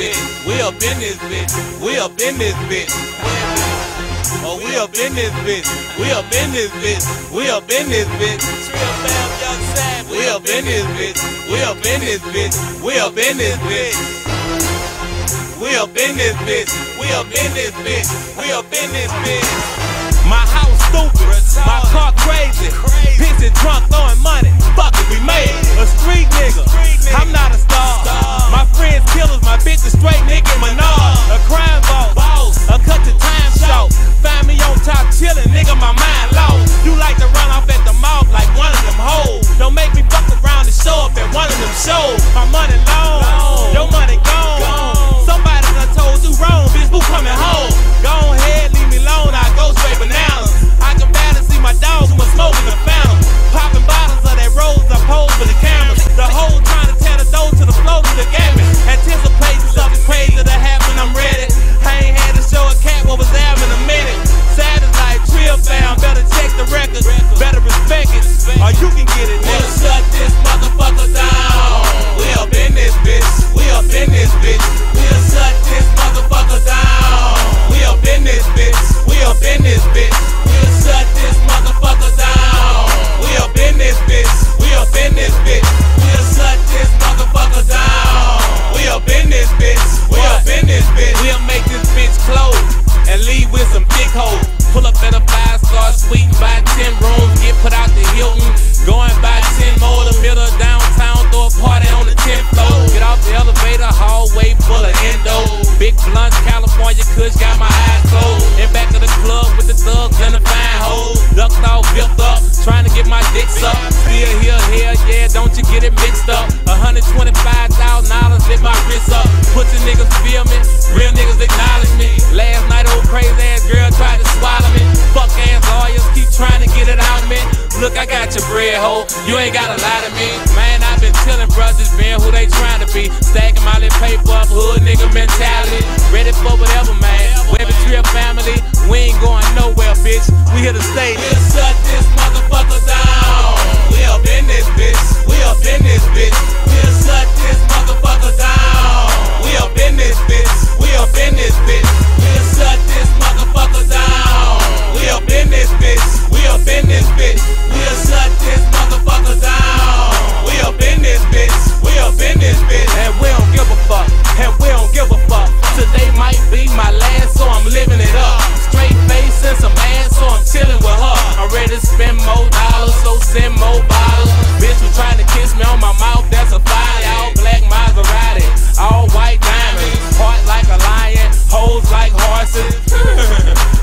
bitch. We up in this bitch. We up in this bitch. Oh, we up in this bitch. We up in this bitch. We up in this bitch. Trill Fam, Young Savage. We up in this bitch. We up in this bitch. We up in this bitch. We up in this bitch. We up in this bitch. We up in this bitch. My house stupid, my car crazy. Pissing drunk, throwing money. Fuck it, we made it. A street nigga. I'm not a star. My friends killers, my bitch a straight Nicki Minaj. A crime boss, a cut to time short. Find me on top chillin', nigga, my mind lost. You like to run off at the mouth like one of them hoes. Don't make me fuck around and show up at one of them shows. My money long, your money gone. Somebody done told you wrong, bitch, who coming home? Go ahead, leave me alone, I go straight bananas. I can barely see my dogs who was smoking the phantom. Popping bottles of that rose, I pose for the cameras. The whole trying to tear the door to the floor to the gamut. Anticipating something crazy to happen, I'm ready. I ain't had to show a cat what was there in a minute. Sad as like Trill Fam, better check the records, better respect it, or you can get it. We'll shut this motherfucker down. We up in this bitch. We up in this bitch. We'll shut this motherfucker down. We up in this bitch. We up in this bitch. We'll shut this motherfucker down. We up in this bitch. We up in this bitch. We'll shut this motherfucker down. We up in this bitch. We up in this bitch. We'll make this bitch close and leave with some big hoes. Pull up at a 5-star suite, buy 10 rooms, get put out the Hilton. Going by 10 more, the middle of downtown, throw a party on the 10th floor. Get off the elevator, hallway full of endo. Big blunts, California kush, got my eyes closed. In back of the club with the thugs and the fine hoes. Ducked off, built up, trying to get my dicks up. Still here, hell yeah, don't you get it mixed up. $125,000, lit my wrist up. Put your niggas feel me, real niggas acknowledge me. Last night, old crazy ass girl tried to swallow me. Fuck ass lawyers keep trying to get it out of me. Look, I got your bread, ho. You ain't gotta lie to me. Man, I've been telling brothers, being who they trying to be. Stacking my little paper up, hood nigga mentality. Ready for whatever, man. Webby Trill family, we ain't going nowhere, bitch. We here to stay. We'll shut this motherfucker down. We up in this bitch. We up in this bitch. We'll shut this motherfucker down. We up in this bitch. We up in this bitch. We'll shut this motherfucker down. We up in this bitch. We up in this bitch. We'll shut this motherfucker down. We up in this bitch. We up in this bitch. And we don't give a fuck. And we don't give a fuck. Today might be my last, so I'm living it up. Straight face and some ass, so I'm chilling with her. I'm ready to spend more dollars, so send more bottles. Bitch was trying to kiss me on my mouth, that's a folly. All black Maserati, all white diamonds. Heart like a lion, hoes like horses.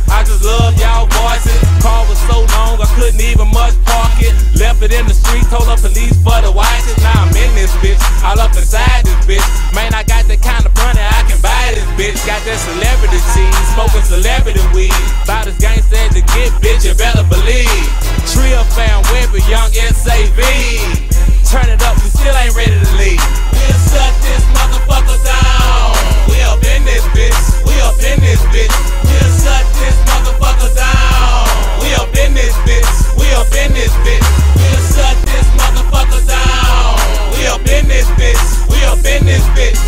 I just love y'all voices. Car was so long, I couldn't even much park it. Left it in the street, told the police for the watches. Now I'm in this bitch, all up inside this bitch. Man, I got the kind of money I can buy this bitch. Got that celebrity cheese, smoking celebrity weed. About as gangsta as to get, bitch, you better believe. Trill Fam, Webby, Young SAV. Turn it up, we still ain't ready to leave. We'll shut this motherfucker down. We up in this bitch. We up in this bitch. We'll shut this motherfucker down. We up in this bitch. We up in this bitch. We'll shut this motherfucker down. We up in this bitch. We up in this bitch.